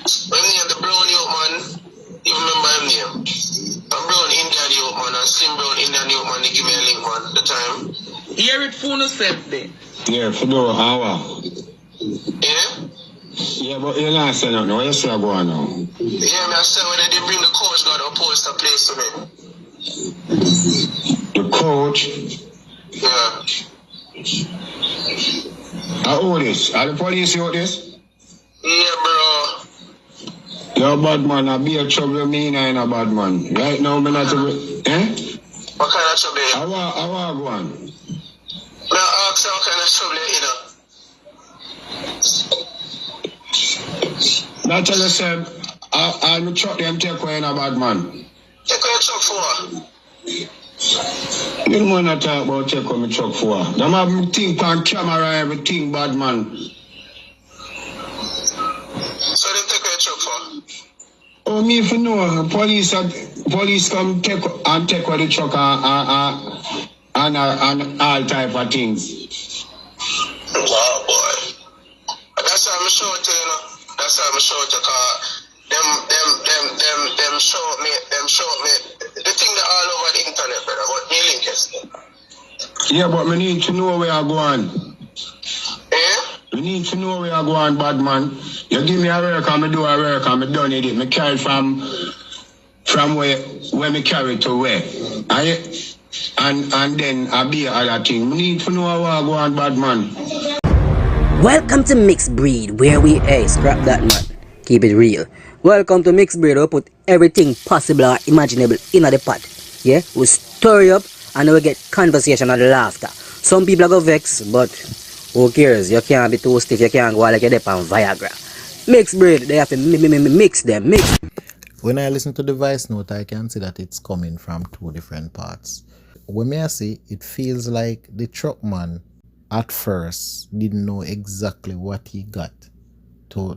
When me and the brown youth man, you remember him name? A brown Indian youth man, a slim brown Indian youth man, they give me a link man at the time. Hear it for no step there. Yeah, for no hour. Yeah? Yeah, but you're not saying nothing. What you say go on now? Yeah, me I say when they bring the coach got a poster place to me. The coach? Yeah. Who this? Are the police out this? Yeah, bro. You're a bad man. I be a trouble me and a bad man. Right now, I'm not a... Eh? What kind of trouble? I want go on. I ask you what kind of trouble you know. Not tell yourself, I'll truck them take away in a bad man. Take away your truck for? You don't want to talk about take away my truck for. Them have me think on camera everything bad man. So they take away your truck for? Oh, me if you know, police come take away the truck and all type of things. Wow, boy. That's how I'm showing you, you know. That's how I'm showing you, cause them show me the thing that all over the internet, brother, about me linkers. Yeah, but we need to know where I go on. Eh? We need to know where I go on, bad man. You give me a work and me do a work and me done it. Me carry from where me carry to where. And then I be other thing. We need to know where I go on, bad man. Welcome to Mixed Breed, where we scrap that man. Keep it real. Welcome to Mixed Breed, we put everything possible or imaginable in the pot. Yeah? We stir you up and we get conversation and laughter. Some people go vex, but who cares? You can't be too stiff, you can't go like you're on Viagra. Mixed Breed, they have to mix them. When I listen to the voice note, I can see that it's coming from two different parts. When I see, it feels like the truckman at first didn't know exactly what he got to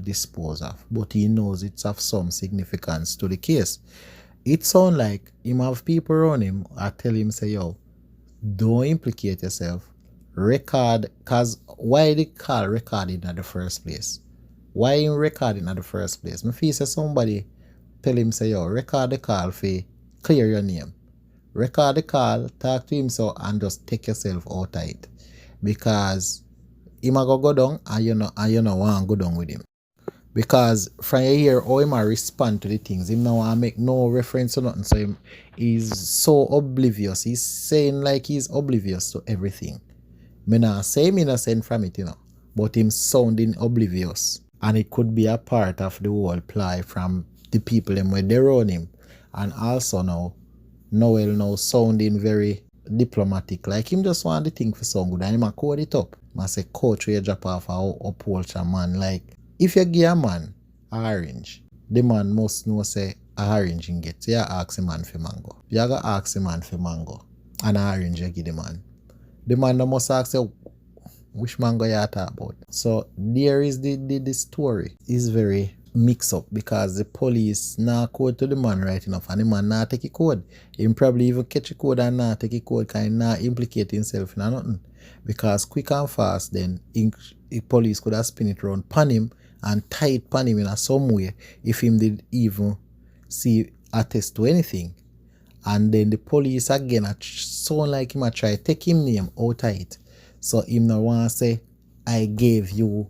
dispose of, but he knows it's of some significance to the case. It sounds like him have people around him I tell him say, yo, don't implicate yourself, record, cause why the call recording at the first place? Why him recording at the first place? Me feel say somebody tell him say, yo, record the call for clear your name. Record the call, talk to him so and just take yourself out of it. Because him a go down and you know want to go down with him. Because from you hear how him a respond to the things, him now want to make no reference to nothing. So he's so oblivious. He's saying like he's oblivious to everything. Me not say him innocent from it, you know. But him sounding oblivious. And it could be a part of the whole play from the people them where they run him. And also now, Noel now sounding very diplomatic. Like him just want the thing for sound good. And him a code it up. I say, coach, where you drop off a upholster man. Like, if you give a man an orange, the man must know say a orange in get. So you ask a man for mango. You gotta ask a man for mango. And an orange you give the man. The man must ask say, which mango you talk about. So there is the story is very mixed up because the police now code to the man right enough and the man not take a code. He probably even catch a code and not take a code because he not implicate himself in nothing. Because quick and fast then the police could have spin it around pan him and tie it pan him in some way if him did even see attest to anything. And then the police again sound like him a try take him name out of it. So him no want to say, I gave you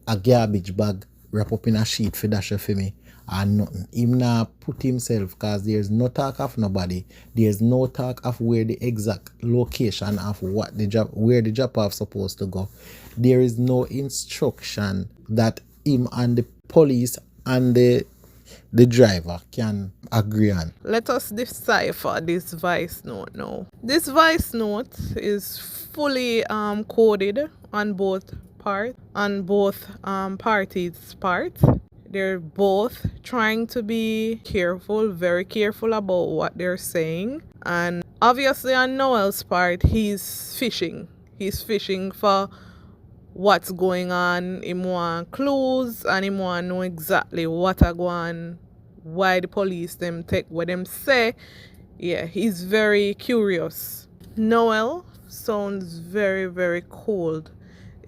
a garbage bag wrap up in a sheet for dash for me and nothing. Him not put himself because there's no talk of nobody. There's no talk of where the exact location of what the job where the job off supposed to go. There is no instruction that him and the police and the driver can agree on. Let us decipher this voice note now. This voice note is fully coded on both parties' part. They're both trying to be careful, very careful about what they're saying. And obviously on Noel's part, he's fishing. He's fishing for what's going on. He want clues and he want to know exactly what are going on, why the police them take what them say. Yeah, he's very curious. Noel sounds very, very cold.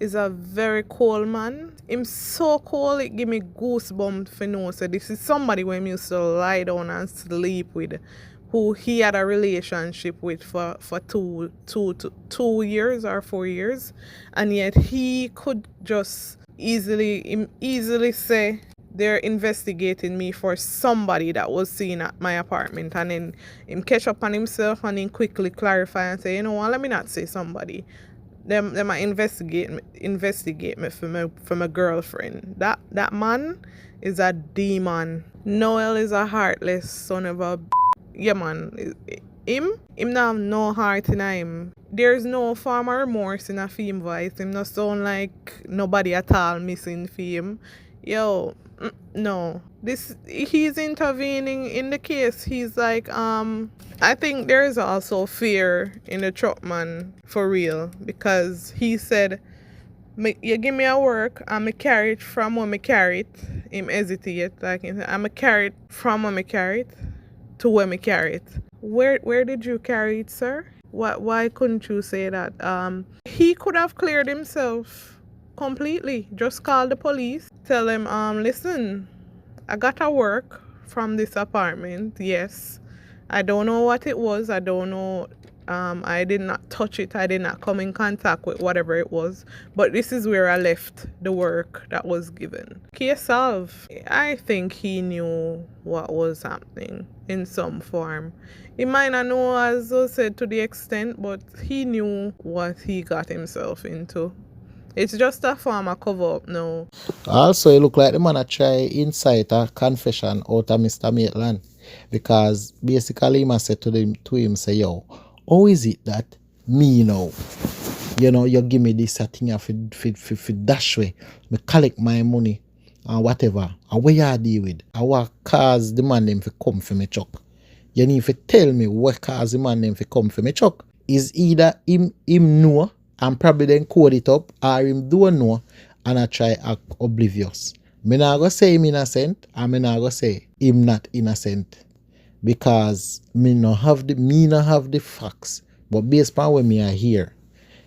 is a very cold man. Him so cold, it give me goosebumps for know. So this is somebody when used to lie down and sleep with, who he had a relationship with for 2 years or 4 years. And yet he could just easily say they're investigating me for somebody that was seen at my apartment, and then him catch up on himself and then quickly clarify and say, you know what, let me not say somebody. Them might investigate me for my girlfriend. That man is a demon. Noel is a heartless son of a yeah man. Him not have no heart in him. There's no form of remorse in a film voice. Him not sound like nobody at all missing for him. Yo, no. He's intervening in the case. He's like, I think there is also fear in the Truckman for real, because he said, you give me a work, I'm a carry it from when I carry it. Him hesitate, like I'm a carry it from when I carry it to when I carry it. Where did you carry it, sir? Why couldn't you say that? He could have cleared himself completely. Just call the police, tell him, listen, I got a work from this apartment. Yes, I don't know what it was. I don't know. I did not touch it. I did not come in contact with whatever it was. But this is where I left the work that was given. Case solved. I think he knew what was happening in some form. He might not know, as I said, to the extent, but he knew what he got himself into. It's just a form of cover up now. Also, it look like the man a try incite a confession out of Mr. Maitland, because basically he must say to him, say, yo, how is it that me now, you know, you give me this a thing for dash way, me collect my money and whatever, and where you deal with, I what cause the man them for come for me chuck. You need to tell me what cause the man them for come for me chuck. Is either him know and probably then code it up, or him don't know and I try act oblivious. Me not go say him innocent, and me not go say him not innocent, because me not have the facts. But based on when me are here,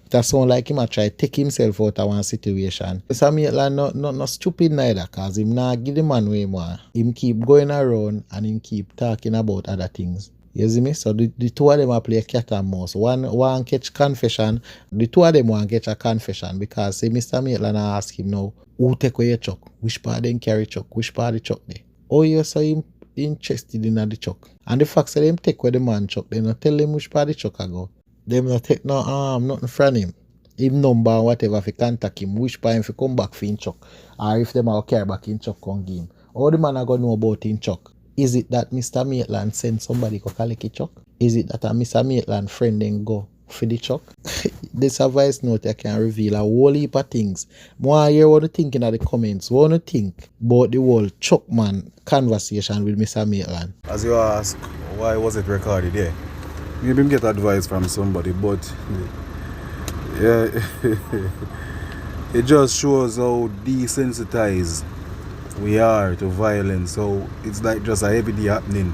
it sound like him a try take himself out of one situation. Mr. Maitland not stupid neither, cause him not give the man way more. Him keep going around and him keep talking about other things. You see me? So the two of them are play cat and mouse. One catch confession. The two of them want catch a confession, because say Mr. Maitland ask him now, who take away your chuck? Which part then carry chuck? Which part the chuck there? Oh, you saw him interested in the chuck. And the fact that them take where the man chuck, they not tell him which part the chuck I go. Them not take no nothing from him. Him number or whatever, if you contact him, which part if you come back for him chuck. Or if them are carry back in chuck on game. All the man are gonna know about in chuck. Is it that Mr. Maitland send somebody go collect a chuck? Is it that a Mr. Maitland friend then go for the chuck? This a voice note I can reveal a whole heap of things. More hear what you think in the comments. What you think about the whole Truckman conversation with Mr. Maitland? As you ask, why was it recorded there? Maybe get advice from somebody, but yeah, it just shows how desensitized we are to violence. So it's like just a everyday happening.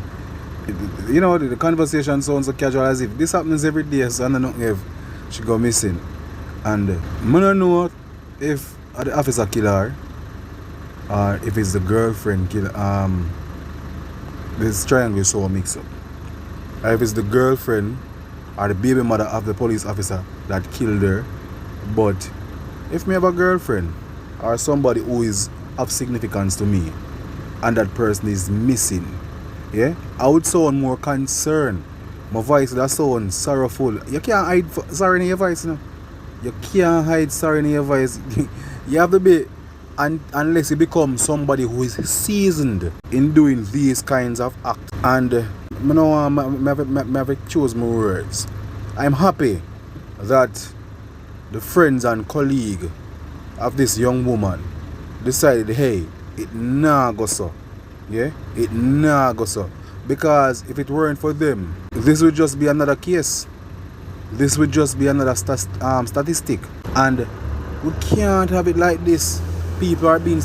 You know, the conversation sounds so casual, as if this happens every day, so I don't know if she go missing. And I don't know if the officer kill her or if it's the girlfriend kill. This triangle is so mixed up. Or if it's the girlfriend or the baby mother of the police officer that killed her. But if me have a girlfriend or somebody who is of significance to me and that person is missing, yeah, I would sound more concerned. My voice that sound sorrowful. You can't hide sorrow in your voice, you know. You can't hide sorrow in your voice. You have to be, unless you become somebody who is seasoned in doing these kinds of acts. And I have to choose my words. I'm happy that the friends and colleague of this young woman decided, hey, it nah go so. Yeah? It nah go so. Because if it weren't for them, this would just be another case. This would just be another statistic. And we can't have it like this. People are being,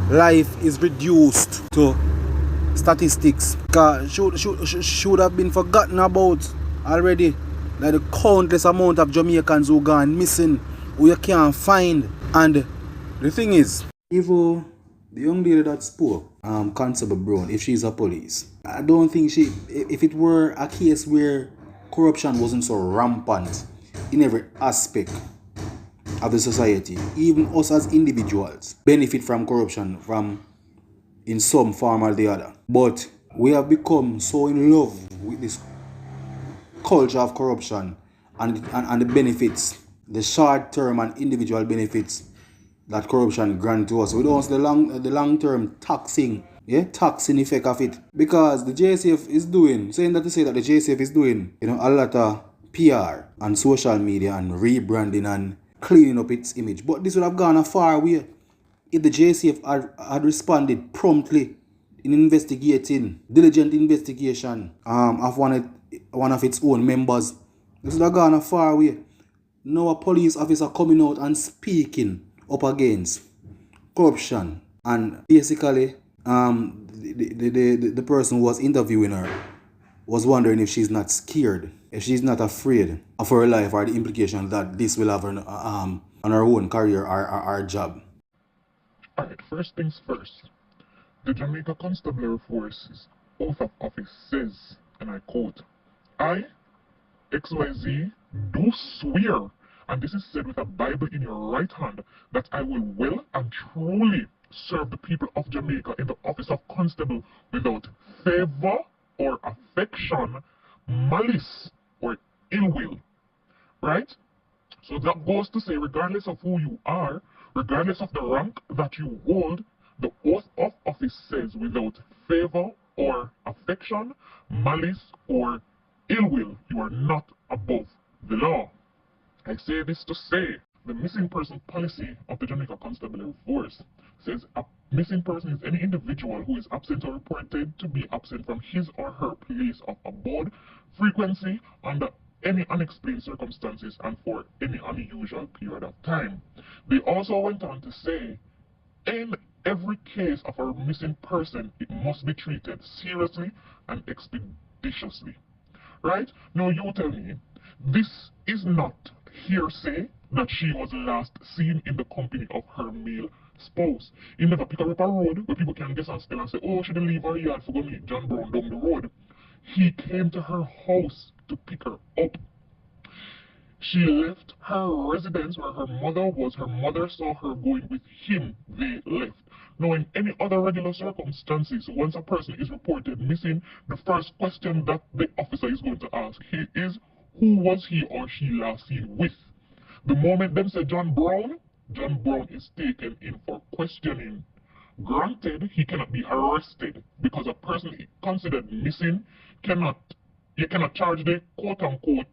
life is reduced to statistics. Should have been forgotten about already. Like the countless amount of Jamaicans who gone missing, who you can't find. And the thing is, even the young lady that spoke, Constable Brown, if she's a police, I don't think if it were a case where corruption wasn't so rampant in every aspect of the society, even us as individuals benefit from corruption in some form or the other. But we have become so in love with this culture of corruption and the benefits, the short-term and individual benefits that corruption grants to us. We don't see the long-term taxing effect of it. Because the JCF is doing, saying that to say that the JCF is doing, a lot of PR and social media and rebranding and cleaning up its image. But this would have gone a far way if the JCF had responded promptly in investigating, diligent investigation of one of its own members. This would have gone a far way. Now a police officer coming out and speaking up against corruption, and basically the person who was interviewing her was wondering if she's not scared, if she's not afraid of her life or the implications that this will have on her own career or job. Alright, first things first. The Jamaica Constabulary Force's oath of office says, and I quote, "I, XYZ, do swear, and this is said with a Bible in your right hand, that I will well and truly serve the people of Jamaica in the office of constable without favor or affection, malice or ill will." Right? So that goes to say, regardless of who you are, regardless of the rank that you hold, the oath of office says without favor or affection, malice or ill will, you are not above the law. I say this to say, the missing person policy of the Jamaica Constabulary Force says a missing person is any individual who is absent or reported to be absent from his or her place of abode, frequency, under any unexplained circumstances, and for any unusual period of time. They also went on to say, in every case of a missing person, it must be treated seriously and expeditiously. Right? Now you tell me, this is not hearsay that she was last seen in the company of her male spouse. He never pick her up a road where people can guess and still and say, oh, she didn't leave her yard for go meet John Brown down the road. He came to her house to pick her up. She left her residence where her mother was. Her mother saw her going with him. They left. Now, in any other regular circumstances, once a person is reported missing, the first question that the officer is going to ask is, who was he or she last seen with? The moment them say John Brown is taken in for questioning. Granted, he cannot be arrested because a person considered missing you cannot charge the quote-unquote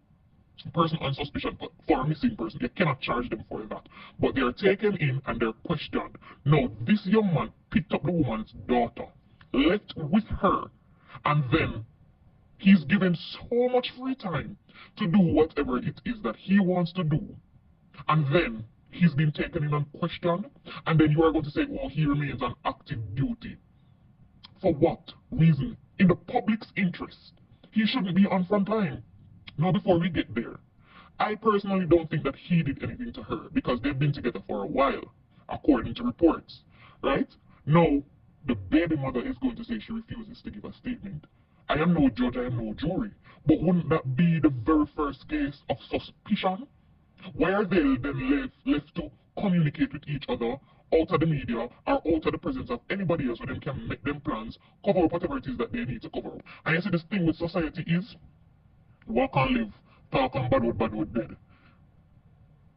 person on suspicion for a missing person. You cannot charge them for that. But they are taken in and they're questioned. Now, this young man picked up the woman's daughter, left with her, and then he's given so much free time to do whatever it is that he wants to do. And then he's been taken in and questioned, and then you are going to say, oh, he remains on active duty. For what reason? In the public's interest. He shouldn't be on front line. Now, before we get there, I personally don't think that he did anything to her because they've been together for a while, according to reports, right? Now, the baby mother is going to say she refuses to give a statement. I am no judge, I am no jury, but wouldn't that be the very first case of suspicion? Why are they then left to communicate with each other out of the media or out of the presence of anybody else so they can make them plans, cover up whatever it is that they need to cover up? And you see, this thing with society is, walk and live, talk and bad word dead.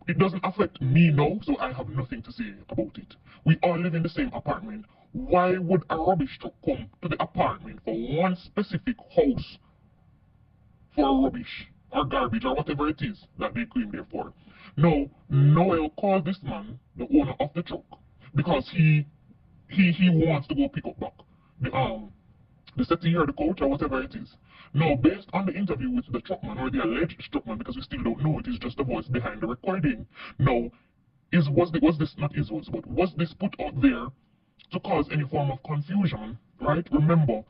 It doesn't affect me now, so I have nothing to say about it. We all live in the same apartment. Why would a rubbish truck come to the apartment for one specific house for rubbish or garbage or whatever it is that they came there for? No, Noel called this man the owner of the truck because he wants to go pick up back the setting or the coach or whatever it is. Now, based on the interview with the truckman or the alleged truckman, because we still don't know, it is just the voice behind the recording. Now, was this put out there to cause any form of confusion, right? Remember,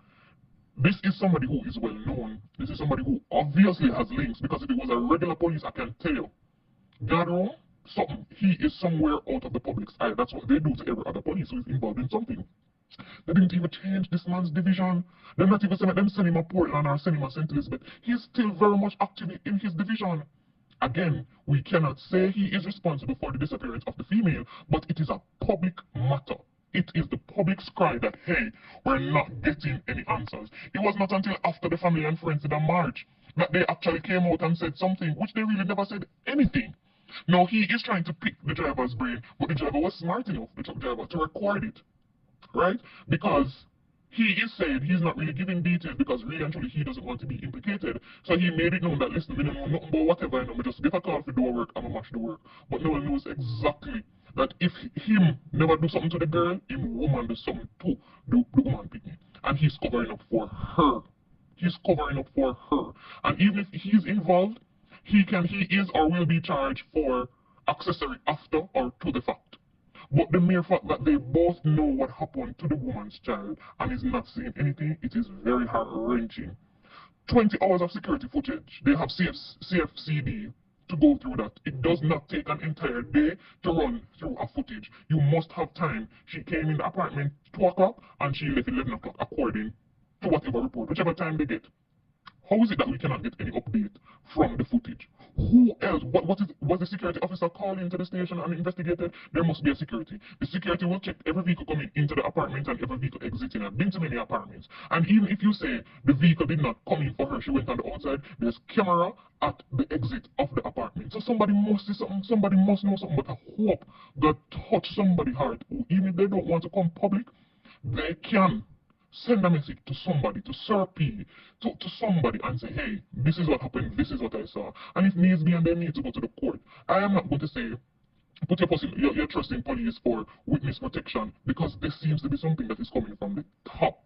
this is somebody who is well known. This is somebody who obviously has links, because if it was a regular police, I can tell you, Garo something. He is somewhere out of the public's eye. That's what they do to every other police who is involved in something. They didn't even change this man's division. They're not even saying them send him a Portland or send him a St. Elizabeth. He's still very much active in his division. Again, we cannot say he is responsible for the disappearance of the female, but it is a public matter. It is the public's cry that, hey, we're not getting any answers. It was not until after the family and friends did a march that they actually came out and said something, which they really never said anything. Now, he is trying to pick the driver's brain, but the driver was smart enough, the truck driver, to record it, right? Because he is saying he's not really giving details because really and truly he doesn't want to be implicated. So he made it known that, listen, we don't know nothing about whatever, I just get a call for do a work, I'm a match the work. But no one knows exactly that if him never do something to the girl, him woman do something to the woman picnic. And he's covering up for her. He's covering up for her. And even if he's involved, he is or will be charged for accessory after or to the fact. But the mere fact that they both know what happened to the woman's child and is not saying anything, it is very heart-wrenching. 20 hours of security footage. They have CFCD to go through that. It does not take an entire day to run through a footage. You must have time. She came in the apartment 2 o'clock and she left 11 o'clock according to whatever report, whichever time they get. How is it that we cannot get any update from the footage? Who else? Was the security officer called into the station and investigated? There must be a security. The security will check every vehicle coming into the apartment and every vehicle exiting. I've been to many apartments. And even if you say the vehicle did not come in for her, she went on the outside, there's camera at the exit of the apartment. So somebody must see something, somebody must know something, but I hope God touch somebody's heart. Even if they don't want to come public, they can send a message to somebody, to Sir P, to somebody and say, hey, this is what happened, this is what I saw. And if needs be and they need to go to the court, I am not going to say, put your trust in police for witness protection, because this seems to be something that is coming from the top.